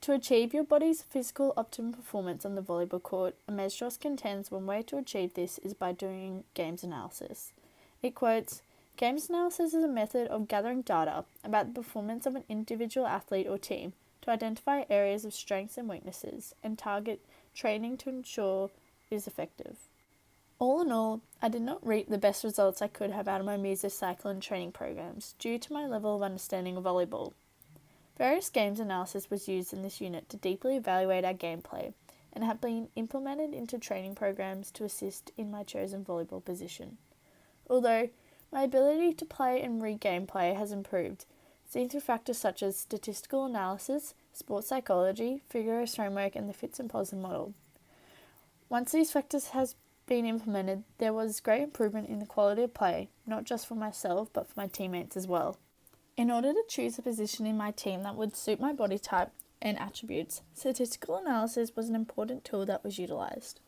To achieve your body's physical optimum performance on the volleyball court, Mesros contends one way to achieve this is by doing games analysis. It quotes, "Games analysis is a method of gathering data about the performance of an individual athlete or team to identify areas of strengths and weaknesses and target training to ensure it is effective." All in all, I did not reap the best results I could have out of my mesocycline training programs due to my level of understanding of volleyball. Various games analysis was used in this unit to deeply evaluate our gameplay and have been implemented into training programs to assist in my chosen volleyball position. Although my ability to play and read gameplay has improved, seen through factors such as statistical analysis, sports psychology, Figaro's framework, and the Fitz and Posner model. Once these factors has been implemented, there was great improvement in the quality of play, not just for myself but for my teammates as well. In order to choose a position in my team that would suit my body type and attributes, statistical analysis was an important tool that was utilised.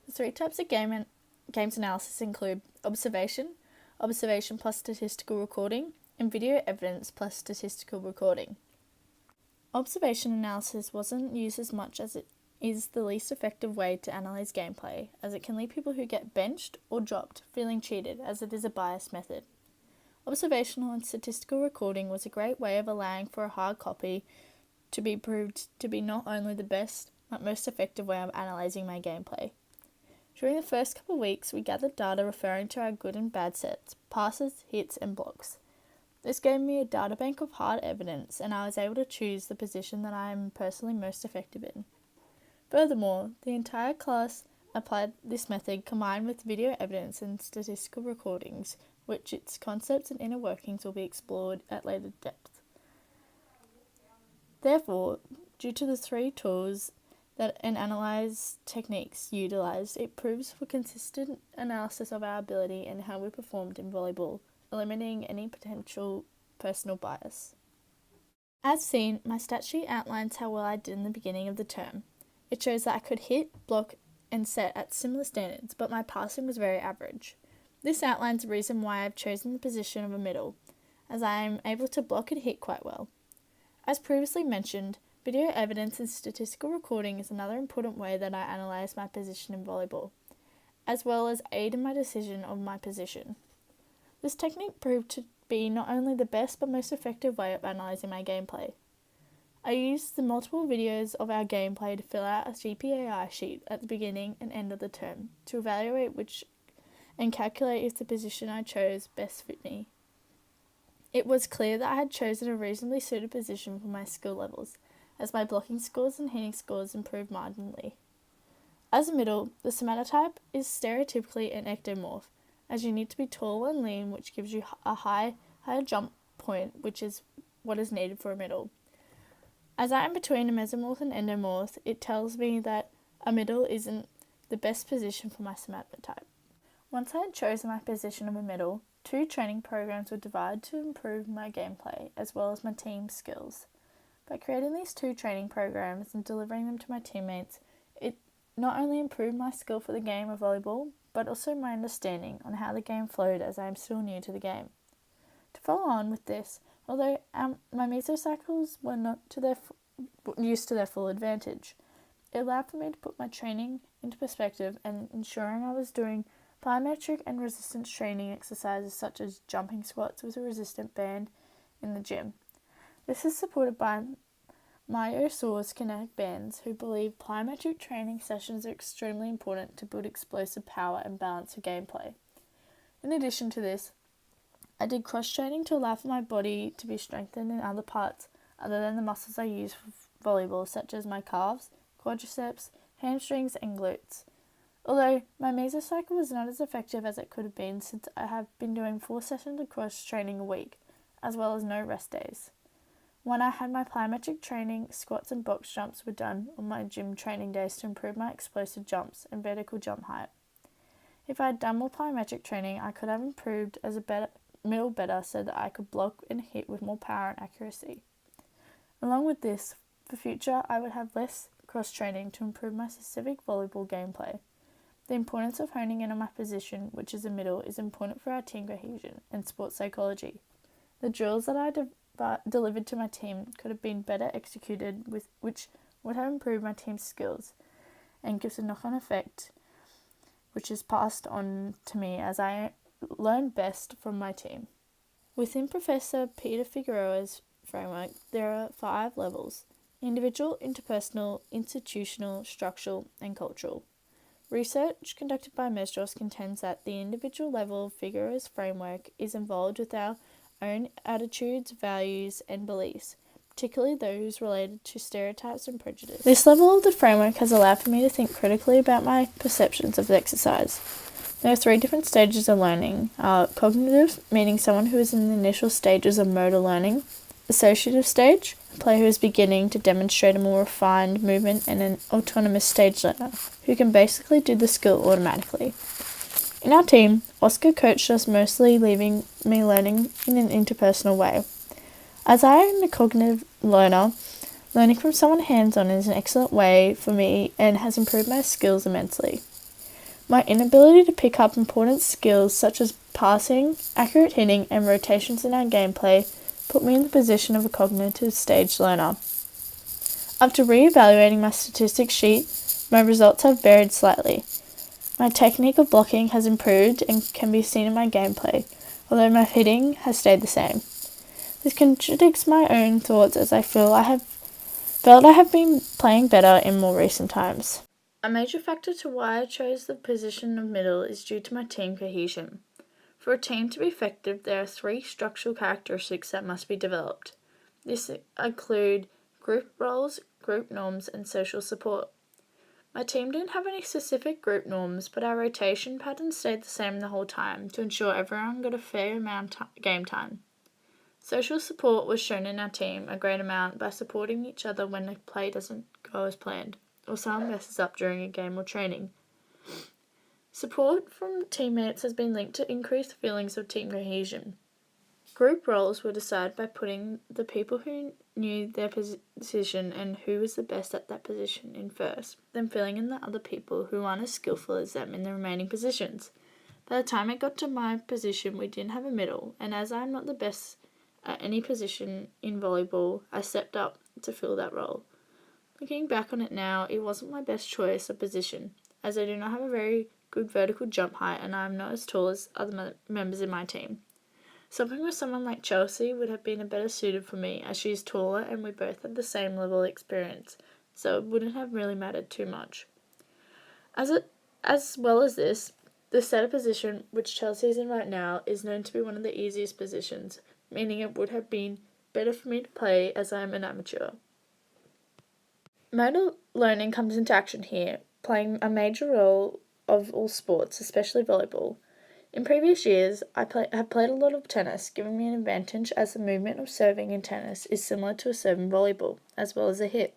The three types of games analysis include observation plus statistical recording, and video evidence plus statistical recording. Observation analysis wasn't used as much as it is the least effective way to analyse gameplay, as it can leave people who get benched or dropped feeling cheated, as it is a biased method. Observational and statistical recording was a great way of allowing for a hard copy to be proved to be not only the best but most effective way of analysing my gameplay. During the first couple of weeks, we gathered data referring to our good and bad sets, passes, hits, and blocks. This gave me a data bank of hard evidence, and I was able to choose the position that I am personally most effective in. Furthermore, the entire class applied this method combined with video evidence and statistical recordings, which its concepts and inner workings will be explored at later depth. Therefore, due to the three tools that and analyze techniques utilised, it proves for consistent analysis of our ability and how we performed in volleyball, eliminating any potential personal bias. As seen, my stat sheet outlines how well I did in the beginning of the term. It shows that I could hit, block, and set at similar standards, but my passing was very average. This outlines the reason why I've chosen the position of a middle, as I am able to block and hit quite well. As previously mentioned, video evidence and statistical recording is another important way that I analyse my position in volleyball, as well as aid in my decision of my position. This technique proved to be not only the best but most effective way of analysing my gameplay. I used the multiple videos of our gameplay to fill out a GPAI sheet at the beginning and end of the term to evaluate which and calculate if the position I chose best fit me. It was clear that I had chosen a reasonably suited position for my skill levels, as my blocking scores and hitting scores improved marginally. As a middle, the somatotype is stereotypically an ectomorph, as you need to be tall and lean, which gives you a higher jump point, which is what is needed for a middle. As I am between a mesomorph and endomorph, it tells me that a middle isn't the best position for my somatotype. Once I had chosen my position of a middle, 2 training programs were divided to improve my gameplay as well as my team skills. By creating these 2 training programs and delivering them to my teammates, it not only improved my skill for the game of volleyball, but also my understanding on how the game flowed, as I am still new to the game. To follow on with this, although my mesocycles were not used to their full advantage, it allowed for me to put my training into perspective and ensuring I was doing plyometric and resistance training exercises such as jumping squats with a resistant band in the gym. This is supported by Myosource Kinetic Bands, who believe plyometric training sessions are extremely important to build explosive power and balance for gameplay. In addition to this, I did cross-training to allow for my body to be strengthened in other parts other than the muscles I use for volleyball, such as my calves, quadriceps, hamstrings, and glutes. Although my mesocycle was not as effective as it could have been, since I have been doing 4 sessions of cross-training a week, as well as no rest days. When I had my plyometric training, squats and box jumps were done on my gym training days to improve my explosive jumps and vertical jump height. If I had done more plyometric training, I could have improved as a middle better so that I could block and hit with more power and accuracy. Along with this, for future, I would have less cross-training to improve my specific volleyball gameplay. The importance of honing in on my position, which is a middle, is important for our team cohesion and sports psychology. The drills that I delivered to my team could have been better executed, which would have improved my team's skills and gives a knock-on effect which is passed on to me as I learn best from my team. Within Professor Peter Figueroa's framework, there are 5 levels: individual, interpersonal, institutional, structural, and cultural. Research conducted by Mesdros contends that the individual level of Figueroa's framework is involved with our own attitudes, values, and beliefs, particularly those related to stereotypes and prejudice. This level of the framework has allowed for me to think critically about my perceptions of the exercise. There are 3 different stages of learning. Cognitive, meaning someone who is in the initial stages of motor learning. Associative stage, a player who is beginning to demonstrate a more refined movement, and an autonomous stage learner, who can basically do the skill automatically. In our team, Oscar coached us, mostly leaving me learning in an interpersonal way. As I am a cognitive learner, learning from someone hands-on is an excellent way for me and has improved my skills immensely. My inability to pick up important skills such as passing, accurate hitting, and rotations in our gameplay put me in the position of a cognitive stage learner. After re-evaluating my statistics sheet, my results have varied slightly. My technique of blocking has improved and can be seen in my gameplay, although my hitting has stayed the same. This contradicts my own thoughts, as I felt I have been playing better in more recent times. A major factor to why I chose the position of middle is due to my team cohesion. For a team to be effective, there are 3 structural characteristics that must be developed. This include group roles, group norms, and social support. My team didn't have any specific group norms, but our rotation pattern stayed the same the whole time to ensure everyone got a fair amount of game time. Social support was shown in our team a great amount by supporting each other when a play doesn't go as planned, or someone messes up during a game or training. Support from teammates has been linked to increased feelings of team cohesion. Group roles were decided by putting the people who knew their position and who was the best at that position in first, then filling in the other people who aren't as skillful as them in the remaining positions. By the time it got to my position, we didn't have a middle, and as I'm not the best at any position in volleyball, I stepped up to fill that role. Looking back on it now, it wasn't my best choice of position, as I do not have a very good vertical jump height and I am not as tall as other members in my team. Something with someone like Chelsea would have been better suited for me, as she is taller and we both have the same level of experience, so it wouldn't have really mattered too much. As well as this, the setter position, which Chelsea is in right now, is known to be one of the easiest positions, meaning it would have been better for me to play as I am an amateur. Motor learning comes into action here, playing a major role of all sports, especially volleyball. In previous years, I have played a lot of tennis, giving me an advantage as the movement of serving in tennis is similar to a serve in volleyball, as well as a hit.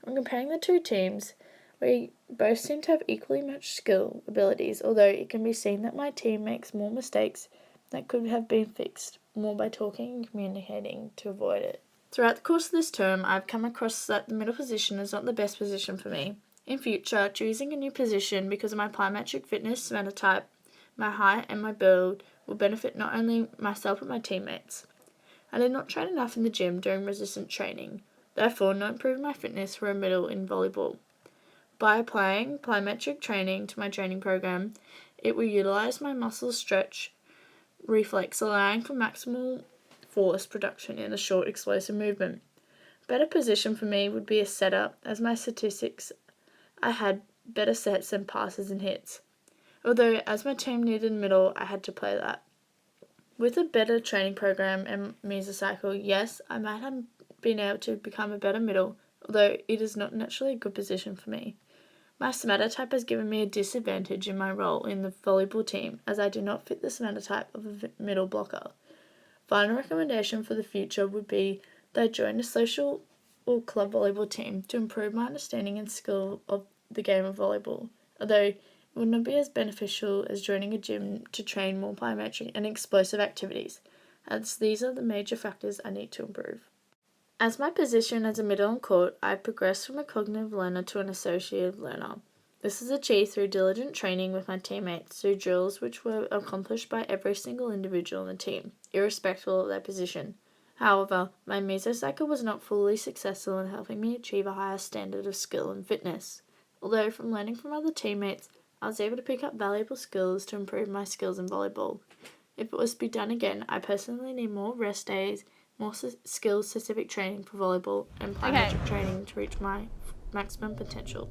When comparing the 2 teams, we both seem to have equally matched skill abilities, although it can be seen that my team makes more mistakes that could have been fixed, more by talking and communicating to avoid it. Throughout the course of this term, I've come across that the middle position is not the best position for me. In future, choosing a new position because of my plyometric fitness, phenotype, my height and my build will benefit not only myself but my teammates. I did not train enough in the gym during resistance training, therefore not improving my fitness for a middle in volleyball. By applying plyometric training to my training program, it will utilise my muscle stretch reflex, allowing for maximal force production in a short explosive movement. A better position for me would be a setter, as my statistics I had better sets and passes and hits. Although, as my team needed middle, I had to play that. With a better training program and mesocycle, yes, I might have been able to become a better middle, although it is not naturally a good position for me. My somatotype has given me a disadvantage in my role in the volleyball team, as I do not fit the somatotype of a middle blocker. Final recommendation for the future would be that I join a social or club volleyball team to improve my understanding and skill of the game of volleyball, although it would not be as beneficial as joining a gym to train more plyometric and explosive activities, as these are the major factors I need to improve. As my position as a middle on court, I have progressed from a cognitive learner to an associative learner. This is achieved through diligent training with my teammates through drills which were accomplished by every single individual in the team, irrespective of their position. However, my mesocycle was not fully successful in helping me achieve a higher standard of skill and fitness. Although from learning from other teammates, I was able to pick up valuable skills to improve my skills in volleyball. If it was to be done again, I personally need more rest days, more skill-specific training for volleyball, and plyometric training to reach my maximum potential.